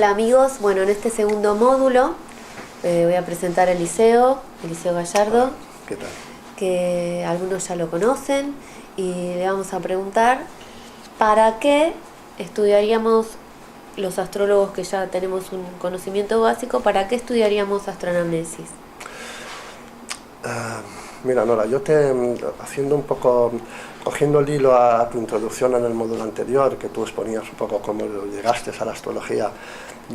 Hola amigos, bueno, en este segundo módulo voy a presentar el Liceo Gallardo. ¿Qué tal? Que algunos ya lo conocen y le vamos a preguntar ¿para qué estudiaríamos los astrólogos que ya tenemos un conocimiento básico, para qué estudiaríamos astroanamnesis? Mira, Nora, haciendo un poco, cogiendo el hilo a tu introducción en el módulo anterior, que tú exponías un poco cómo llegaste a la astrología,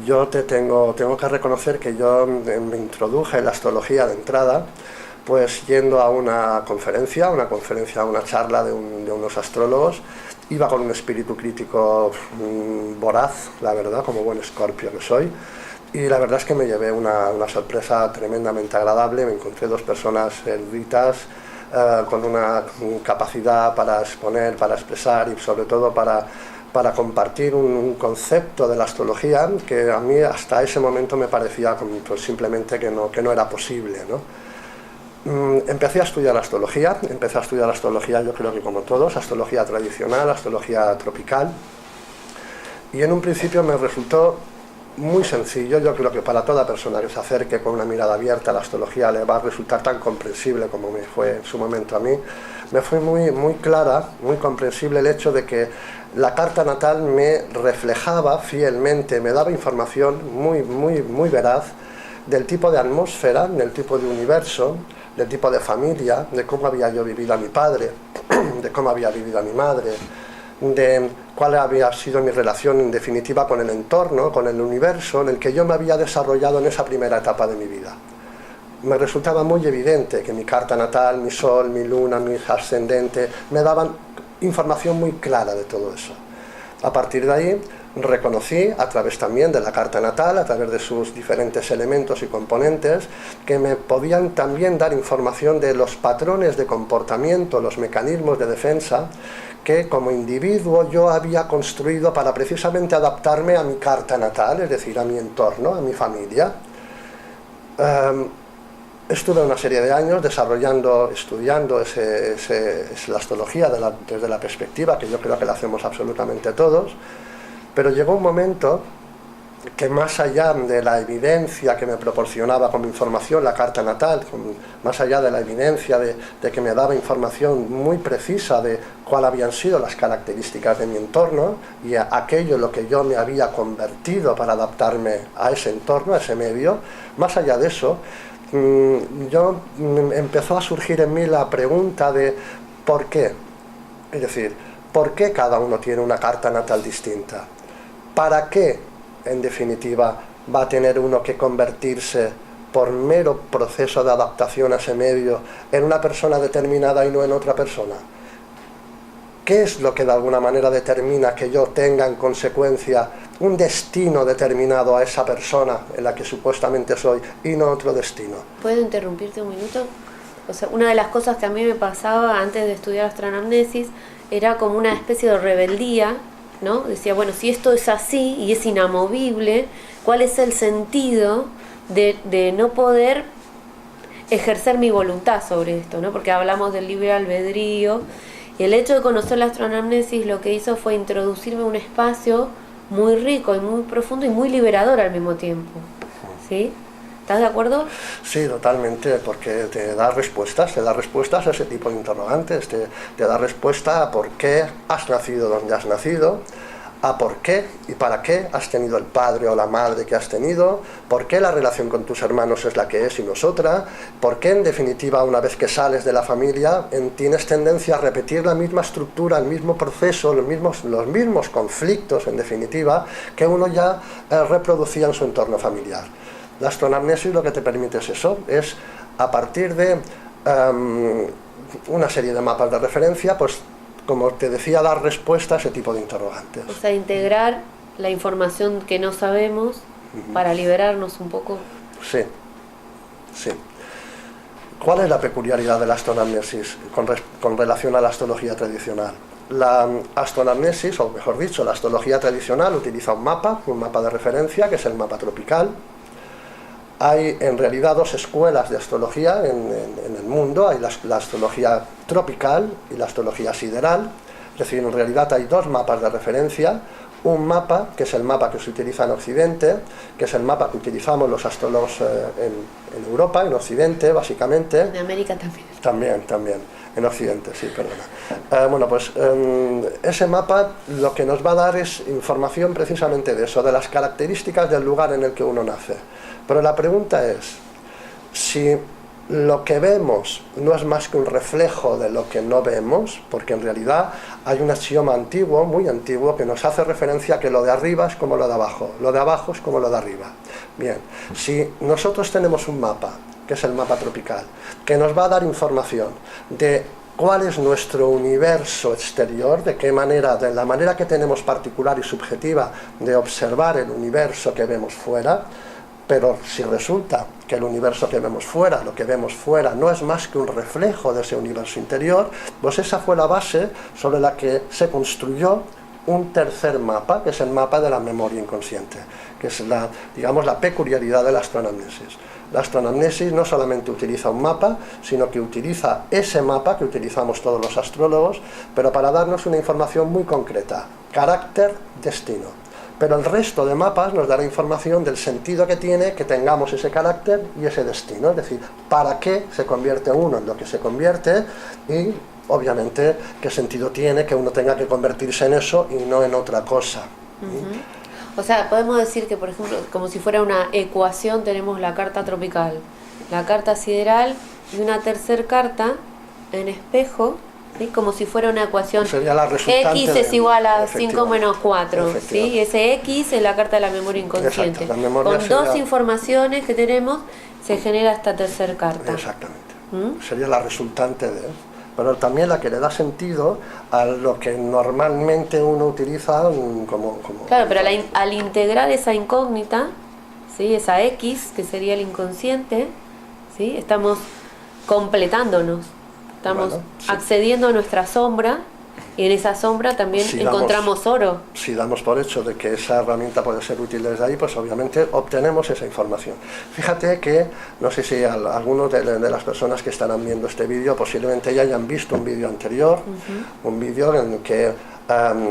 yo tengo que reconocer que yo me introduje en la astrología de entrada, pues yendo a una charla de unos astrólogos. Iba con un espíritu crítico voraz, la verdad, como buen escorpio que soy. Y la verdad es que me llevé una sorpresa tremendamente agradable. Me encontré dos personas eruditas, con una capacidad para exponer, para expresar y sobre todo para compartir un concepto de la astrología que a mí hasta ese momento me parecía pues, simplemente que no era posible, ¿no? Empecé a estudiar astrología, yo creo que como todos, astrología tradicional, astrología tropical, y en un principio me resultó muy sencillo. Yo creo que para toda persona que se acerque con una mirada abierta a la astrología le va a resultar tan comprensible como me fue en su momento a mí. Me fue muy clara, muy comprensible el hecho de que la carta natal me reflejaba fielmente, me daba información muy veraz del tipo de atmósfera, del tipo de universo, del tipo de familia, de cómo había yo vivido a mi padre, de cómo había vivido a mi madre, de cuál había sido mi relación en definitiva con el entorno, con el universo en el que yo me había desarrollado en esa primera etapa de mi vida. Me resultaba muy evidente que mi carta natal, mi sol, mi luna, mi ascendente, me daban información muy clara de todo eso. A partir de ahí reconocí, a través también de la carta natal, a través de sus diferentes elementos y componentes, que me podían también dar información de los patrones de comportamiento, los mecanismos de defensa que como individuo yo había construido para precisamente adaptarme a mi carta natal, es decir, a mi entorno, a mi familia. Estuve una serie de años estudiando la astrología desde la perspectiva que yo creo que la hacemos absolutamente todos, pero llegó un momento que más allá de la evidencia que me proporcionaba como información la carta natal, más allá de la evidencia de que me daba información muy precisa de cuáles habían sido las características de mi entorno y aquello en lo que yo me había convertido para adaptarme a ese entorno, a ese medio, más allá de eso, empezó a surgir en mí la pregunta de ¿por qué? Es decir, ¿por qué cada uno tiene una carta natal distinta? ¿Para qué, en definitiva, va a tener uno que convertirse por mero proceso de adaptación a ese medio en una persona determinada y no en otra persona? ¿Qué es lo que de alguna manera determina que yo tenga en consecuencia un destino determinado a esa persona en la que supuestamente soy y no otro destino? ¿Puedo interrumpirte un minuto? O sea, una de las cosas que a mí me pasaba antes de estudiar astroanamnesis era como una especie de rebeldía, ¿no? Decía, bueno, si esto es así y es inamovible, ¿cuál es el sentido de no poder ejercer mi voluntad sobre esto, ¿no? Porque hablamos del libre albedrío, y el hecho de conocer la astroanamnesis lo que hizo fue introducirme a un espacio muy rico y muy profundo y muy liberador al mismo tiempo, ¿sí? ¿Estás de acuerdo? Sí, totalmente, porque te da respuestas a ese tipo de interrogantes, te da respuesta a por qué has nacido donde has nacido, a por qué y para qué has tenido el padre o la madre que has tenido, por qué la relación con tus hermanos es la que es y no es otra, por qué en definitiva una vez que sales de la familia tienes tendencia a repetir la misma estructura, el mismo proceso, los mismos conflictos en definitiva que uno ya reproducía en su entorno familiar. La astroanamnesis lo que te permite es eso, es a partir de una serie de mapas de referencia, pues como te decía, dar respuesta a ese tipo de interrogantes. O sea, integrar la información que no sabemos para liberarnos un poco. Sí. ¿Cuál es la peculiaridad de la astroanamnesis con relación a la astrología tradicional? La astroanamnesis, o mejor dicho, la astrología tradicional utiliza un mapa de referencia, que es el mapa tropical. Hay en realidad dos escuelas de astrología en el mundo, hay la astrología tropical y la astrología sideral, es decir, en realidad hay dos mapas de referencia, un mapa, que es el mapa que se utiliza en Occidente, que es el mapa que utilizamos los astrólogos en Europa, en Occidente, básicamente. En América también. También, en Occidente, sí, perdona. Bueno, pues ese mapa lo que nos va a dar es información precisamente de eso, de las características del lugar en el que uno nace. Pero la pregunta es, si lo que vemos no es más que un reflejo de lo que no vemos, porque en realidad hay un axioma antiguo, muy antiguo, que nos hace referencia a que lo de arriba es como lo de abajo es como lo de arriba. Bien, si nosotros tenemos un mapa, que es el mapa tropical, que nos va a dar información de cuál es nuestro universo exterior, de la manera que tenemos particular y subjetiva de observar el universo que vemos fuera. Pero si resulta que el universo que vemos fuera, lo que vemos fuera, no es más que un reflejo de ese universo interior, pues esa fue la base sobre la que se construyó un tercer mapa, que es el mapa de la memoria inconsciente, que es la peculiaridad de la astroanamnesis. La astroanamnesis no solamente utiliza un mapa, sino que utiliza ese mapa que utilizamos todos los astrólogos, pero para darnos una información muy concreta: carácter, destino. Pero el resto de mapas nos dará información del sentido que tiene que tengamos ese carácter y ese destino, es decir, para qué se convierte uno en lo que se convierte y, obviamente, qué sentido tiene que uno tenga que convertirse en eso y no en otra cosa. O sea, podemos decir que, por ejemplo, como si fuera una ecuación, tenemos la carta tropical, la carta sideral y una tercer carta en espejo, ¿sí? Como si fuera una ecuación. Sería la resultante X es igual a 5 menos 4, ¿sí? Ese X es la carta de la memoria inconsciente. Exacto, la memoria con dos informaciones que tenemos se genera esta tercer carta. Exactamente. Sería la resultante de... Pero también la que le da sentido a lo que normalmente uno utiliza como claro, pero al integrar esa incógnita, ¿sí? Esa X, que sería el inconsciente, ¿sí? Estamos completándonos. Estamos accediendo a nuestra sombra, y en esa sombra también encontramos oro. Si damos por hecho de que esa herramienta puede ser útil desde ahí, pues obviamente obtenemos esa información. Fíjate que, no sé si algunos de las personas que estarán viendo este vídeo posiblemente ya hayan visto un vídeo anterior, un vídeo en el que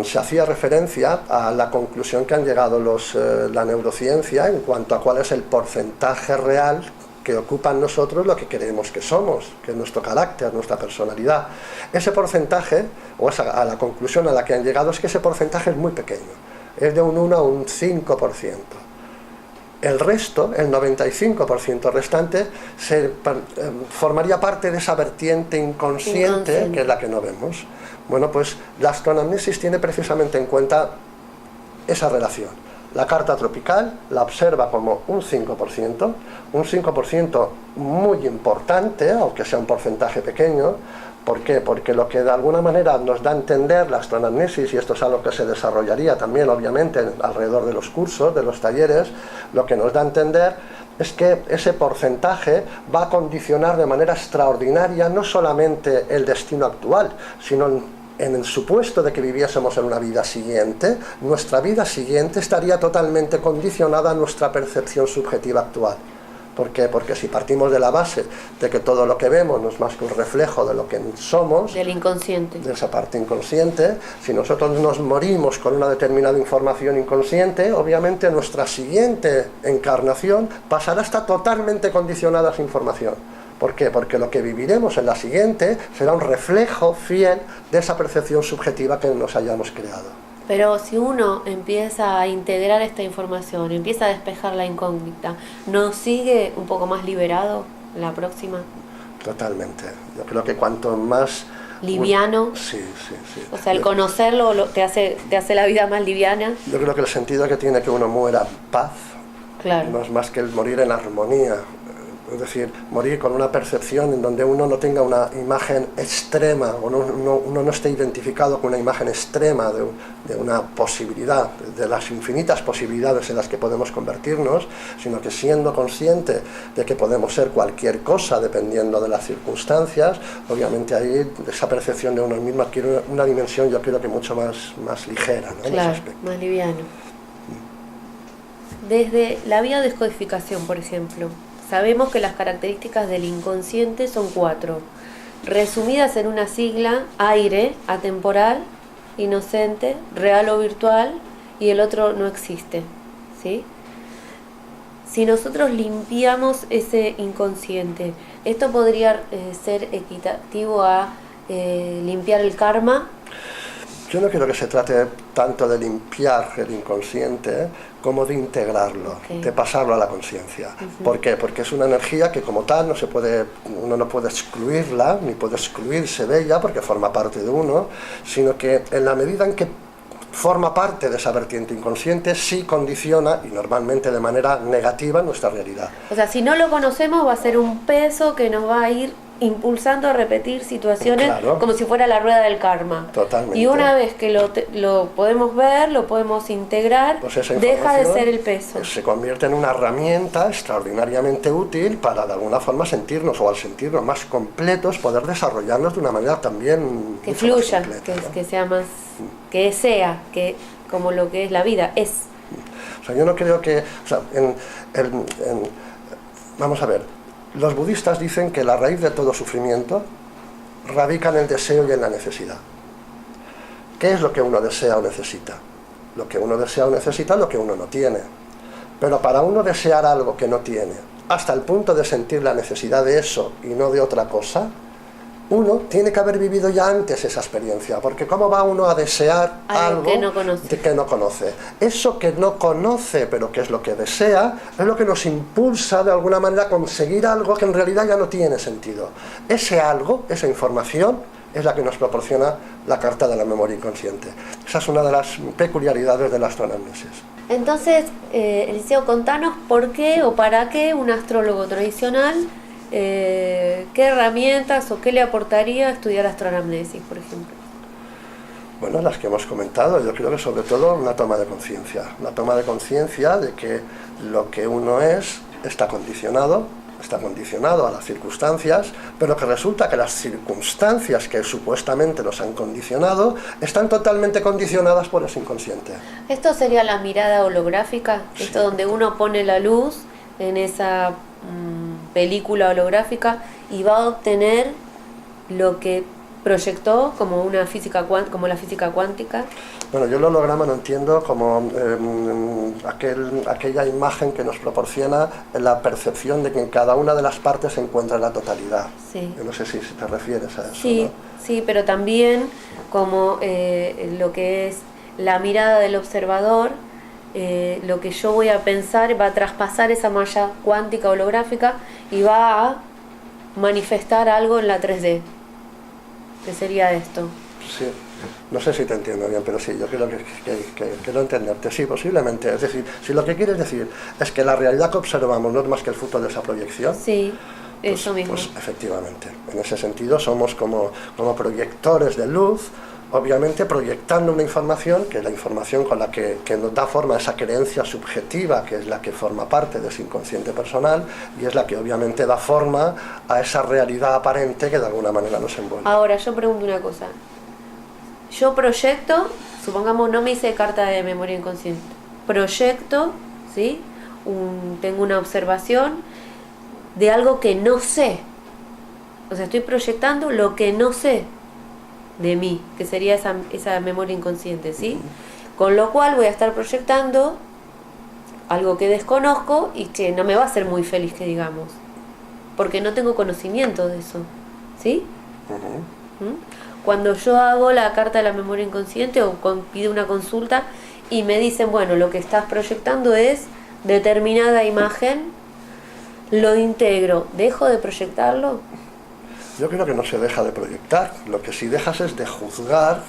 se hacía referencia a la conclusión que han llegado la neurociencia en cuanto a cuál es el porcentaje real que ocupa en nosotros lo que creemos que somos, que es nuestro carácter, nuestra personalidad. Ese porcentaje, a la conclusión a la que han llegado, es que ese porcentaje es muy pequeño, es de un 1 a un 5%. El resto, el 95% restante, formaría parte de esa vertiente inconsciente, que es la que no vemos. Bueno, pues la astroanamnesis tiene precisamente en cuenta esa relación. La carta tropical la observa como un 5% muy importante, aunque sea un porcentaje pequeño. ¿Por qué? Porque lo que de alguna manera nos da a entender la astroanamnesis, y esto es algo que se desarrollaría también obviamente alrededor de los cursos, de los talleres, lo que nos da a entender es que ese porcentaje va a condicionar de manera extraordinaria no solamente el destino actual, sino en el supuesto de que viviésemos en una vida siguiente, nuestra vida siguiente estaría totalmente condicionada a nuestra percepción subjetiva actual. ¿Por qué? Porque si partimos de la base de que todo lo que vemos no es más que un reflejo de lo que somos, del inconsciente, de esa parte inconsciente, si nosotros nos morimos con una determinada información inconsciente, obviamente nuestra siguiente encarnación pasará a estar totalmente condicionada a esa información. ¿Por qué? Porque lo que viviremos en la siguiente será un reflejo fiel de esa percepción subjetiva que nos hayamos creado. Pero si uno empieza a integrar esta información, empieza a despejar la incógnita, ¿no sigue un poco más liberado la próxima? Totalmente. Yo creo que cuanto más... ¿Liviano? Sí. O sea, el conocerlo te hace la vida más liviana. Yo creo que el sentido que tiene que uno muera en paz, claro, no es más que el morir en armonía. Es decir, morir con una percepción en donde uno no tenga una imagen extrema, o uno no esté identificado con una imagen extrema de una posibilidad, de las infinitas posibilidades en las que podemos convertirnos, sino que siendo consciente de que podemos ser cualquier cosa dependiendo de las circunstancias, obviamente ahí esa percepción de uno mismo adquiere una dimensión, yo creo que mucho más ligera, ¿no? Claro, más liviano. Desde la biodescodificación, por ejemplo, sabemos que las características del inconsciente son 4, resumidas en una sigla: aire, atemporal, inocente, real o virtual y el otro no existe, ¿sí? Si nosotros limpiamos ese inconsciente, esto podría ser equitativo a limpiar el karma. Yo no quiero que se trate tanto de limpiar el inconsciente como de integrarlo, de pasarlo a la conciencia. ¿Por qué? Porque es una energía que como tal uno no puede excluirla, ni puede excluirse de ella porque forma parte de uno, sino que en la medida en que forma parte de esa vertiente inconsciente, sí condiciona, y normalmente de manera negativa, nuestra realidad. O sea, si no lo conocemos va a ser un peso que nos va a ir impulsando a repetir situaciones, claro, como si fuera la rueda del karma. Totalmente. Y una vez que lo podemos ver, lo podemos integrar, pues deja de ser el peso. Se convierte en una herramienta extraordinariamente útil para de alguna forma sentirnos, o al sentirnos más completos, poder desarrollarnos de una manera también que fluya, completa, ¿no? Que sea más, que como lo que es la vida, es. O sea, yo no creo que, o sea, vamos a ver, los budistas dicen que la raíz de todo sufrimiento radica en el deseo y en la necesidad. ¿Qué es lo que uno desea o necesita? Lo que uno desea o necesita es lo que uno no tiene. Pero para uno desear algo que no tiene, hasta el punto de sentir la necesidad de eso y no de otra cosa, uno tiene que haber vivido ya antes esa experiencia, porque ¿cómo va uno a desear algo que no conoce? Eso que no conoce, pero que es lo que desea, es lo que nos impulsa de alguna manera a conseguir algo que en realidad ya no tiene sentido. Ese algo, esa información, es la que nos proporciona la carta de la memoria inconsciente. Esa es una de las peculiaridades de la astroanamnesis. Entonces, Eliseo, contanos por qué o para qué un astrólogo tradicional, qué herramientas o qué le aportaría estudiar astroanamnesis, por ejemplo. Bueno, las que hemos comentado, yo creo que sobre todo una toma de conciencia de que lo que uno es está condicionado a las circunstancias, pero que resulta que las circunstancias que supuestamente nos han condicionado están totalmente condicionadas por ese inconsciente. ¿Esto sería la mirada holográfica? Sí. Esto donde uno pone la luz en esa película holográfica y va a obtener lo que proyectó como la física cuántica. Bueno, yo el holograma lo entiendo como aquella imagen que nos proporciona la percepción de que en cada una de las partes se encuentra la totalidad. Sí. Yo no sé si te refieres a eso. Sí, ¿no? Sí, pero también como lo que es la mirada del observador, lo que yo voy a pensar va a traspasar esa malla cuántica holográfica y va a manifestar algo en la 3D. ¿Qué sería esto? Sí, no sé si te entiendo bien, pero sí, yo creo que lo entenderte. Sí, posiblemente. Es decir, si lo que quieres decir es que la realidad que observamos no es más que el fruto de esa proyección. Sí, eso mismo. Pues efectivamente, en ese sentido somos como proyectores de luz, obviamente proyectando una información, que es la información con la que nos da forma a esa creencia subjetiva, que es la que forma parte de ese inconsciente personal, y es la que obviamente da forma a esa realidad aparente que de alguna manera nos envuelve. Ahora, yo pregunto una cosa. Yo proyecto, supongamos no me hice carta de memoria inconsciente, proyecto, ¿sí? Tengo una observación de algo que no sé. O sea, estoy proyectando lo que no sé de mí, que sería esa memoria inconsciente, ¿sí? Con lo cual voy a estar proyectando algo que desconozco y que no me va a hacer muy feliz, que digamos, porque no tengo conocimiento de eso, ¿sí? Cuando yo hago la carta de la memoria inconsciente o pido una consulta y me dicen, bueno, lo que estás proyectando es determinada imagen, lo integro, ¿dejo de proyectarlo? Yo creo que no se deja de proyectar, lo que sí dejas es de juzgar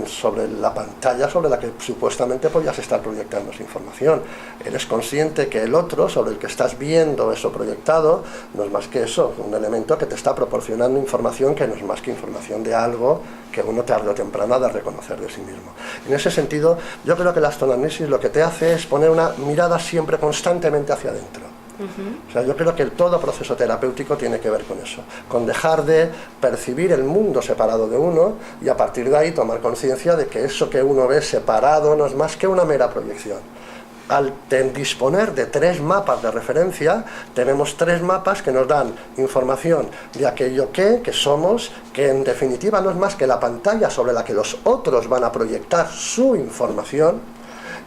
sobre la pantalla sobre la que supuestamente podías estar proyectando esa información. Eres consciente que el otro sobre el que estás viendo eso proyectado no es más que eso, un elemento que te está proporcionando información que no es más que información de algo que uno tarde o temprano ha de reconocer de sí mismo. En ese sentido, yo creo que la astroanamnesis lo que te hace es poner una mirada siempre constantemente hacia adentro. O sea, yo creo que todo proceso terapéutico tiene que ver con eso, con dejar de percibir el mundo separado de uno y a partir de ahí tomar conciencia de que eso que uno ve separado no es más que una mera proyección. Al disponer de 3 mapas de referencia, tenemos 3 mapas que nos dan información de aquello que somos, que en definitiva no es más que la pantalla sobre la que los otros van a proyectar su información.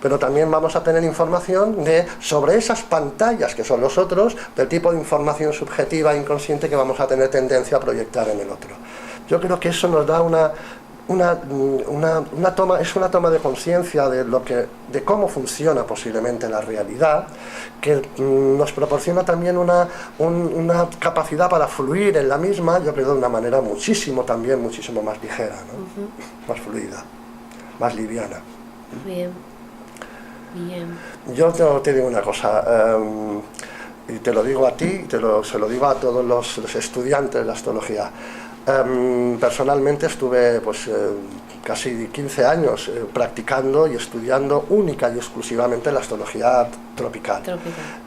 pero también vamos a tener información sobre esas pantallas que son los otros, del tipo de información subjetiva e inconsciente que vamos a tener tendencia a proyectar en el otro. Yo creo que eso nos da es una toma de conciencia de cómo funciona posiblemente la realidad, que nos proporciona también una capacidad para fluir en la misma, yo creo de una manera muchísimo más ligera, ¿no? Más fluida, más liviana. Bien, bien. Yo te digo una cosa, y te lo digo a ti, se lo digo a todos los estudiantes de la astrología. Personalmente estuve casi 15 años practicando y estudiando única y exclusivamente la astrología tropical.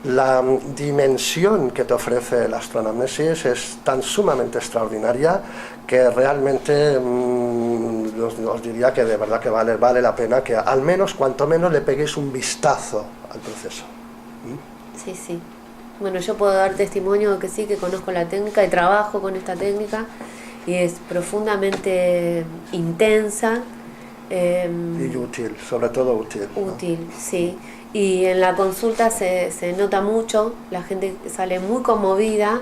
La dimensión que te ofrece la astronamnesis es tan sumamente extraordinaria que realmente os diría que de verdad que vale la pena que al menos, cuanto menos, le peguéis un vistazo al proceso. Sí, sí. Bueno, yo puedo dar testimonio de que sí, que conozco la técnica y trabajo con esta técnica, y es profundamente intensa. Y útil, sobre todo útil. Útil, ¿no? Sí. Y en la consulta se nota mucho, la gente sale muy conmovida,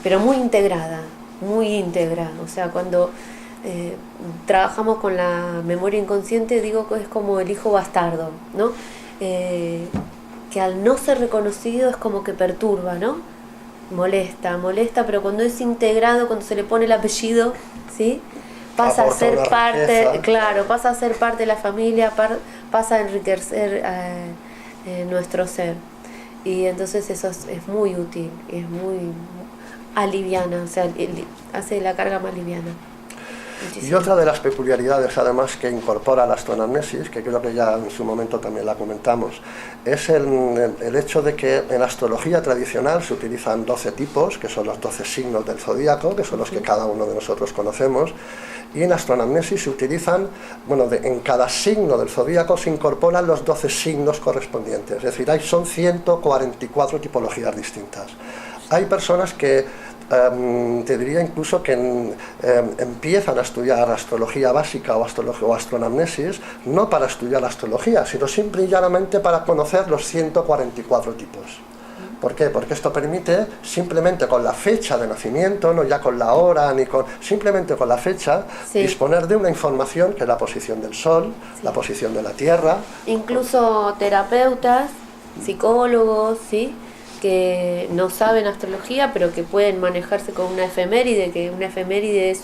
pero muy integrada, muy íntegra. O sea, cuando trabajamos con la memoria inconsciente, digo que es como el hijo bastardo, ¿no? Que al no ser reconocido es como que perturba, ¿no? Molesta, pero cuando es integrado, cuando se le pone el apellido, ¿sí? Pasa a ser parte, claro, pasa a ser parte de la familia, pasa a enriquecer nuestro ser. Y entonces eso es muy útil, es muy aliviana, o sea, hace la carga más liviana. Muchísimo. Y otra de las peculiaridades, además, que incorpora la astroanamnesis, que creo que ya en su momento también la comentamos, es el hecho de que en la astrología tradicional se utilizan 12 tipos, que son los 12 signos del zodíaco, que son los que cada uno de nosotros conocemos, y en la astroanamnesis se utilizan, en cada signo del zodíaco se incorporan los 12 signos correspondientes, es decir, son 144 tipologías distintas. Hay personas que te diría incluso que empiezan a estudiar astrología básica o astronamnesis no para estudiar astrología, sino simple y llanamente para conocer los 144 tipos. ¿Por qué? Porque esto permite, simplemente con la fecha de nacimiento, no ya con la hora, simplemente con la fecha, sí, disponer de una información que es la posición del Sol, sí, la posición de la Tierra. Incluso terapeutas, psicólogos, ¿sí?, que no saben astrología, pero que pueden manejarse con una efeméride, que una efeméride es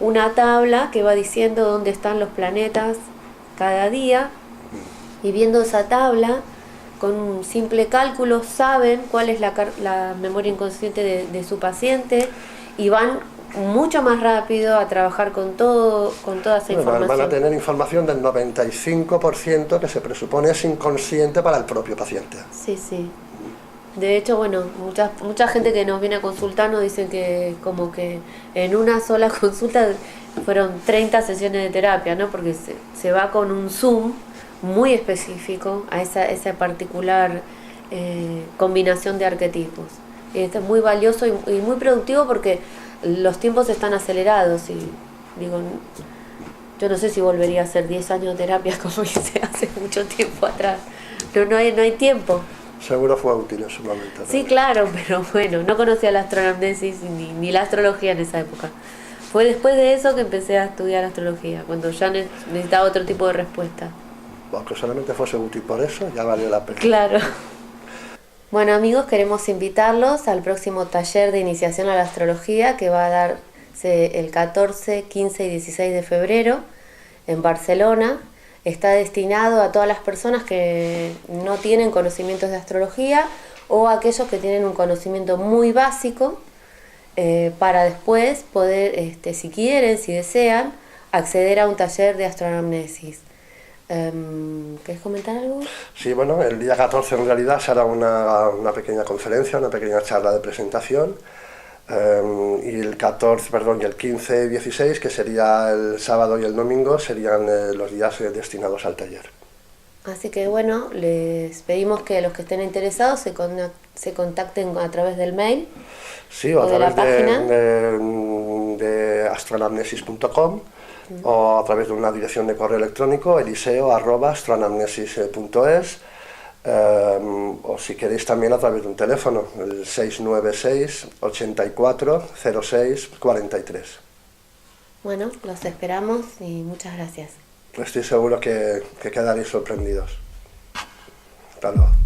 una tabla que va diciendo dónde están los planetas cada día, y viendo esa tabla, con un simple cálculo, saben cuál es la memoria inconsciente de su paciente, y van mucho más rápido a trabajar con toda esa información. Van a tener información del 95% que se presupone es inconsciente para el propio paciente. Sí, sí. De hecho, mucha gente que nos viene a consultar nos dicen que como que en una sola consulta fueron 30 sesiones de terapia, ¿no? Porque se va con un zoom muy específico a esa particular combinación de arquetipos. Y esto es muy valioso y muy productivo porque los tiempos están acelerados y digo, yo no sé si volvería a hacer 10 años de terapia como hice hace mucho tiempo atrás. No hay tiempo. Seguro fue útil en su momento, ¿no? Sí, claro, pero no conocía la astronamnesis ni la astrología en esa época. Fue después de eso que empecé a estudiar astrología, cuando ya necesitaba otro tipo de respuesta. Aunque solamente fuese útil por eso, ya valió la pena. Claro. Bueno, amigos, queremos invitarlos al próximo taller de iniciación a la astrología que va a darse el 14, 15 y 16 de febrero en Barcelona. Está destinado a todas las personas que no tienen conocimientos de astrología o a aquellos que tienen un conocimiento muy básico para después poder, si quieren, si desean, acceder a un taller de astroanamnesis. ¿Querés comentar algo? Sí, el día 14 en realidad se hará una pequeña conferencia, una pequeña charla de presentación. Y el 15 y 16, que sería el sábado y el domingo, serían los días destinados al taller. Así que les pedimos que los que estén interesados se contacten a través del mail, sí, o a través de astronamnesis.com, o a través de una dirección de correo electrónico, eliseo@astroanamnesis.es, o si queréis también a través de un teléfono, el 696 84 06 43. Bueno, los esperamos y muchas gracias. Estoy seguro que quedaréis sorprendidos. Hasta luego.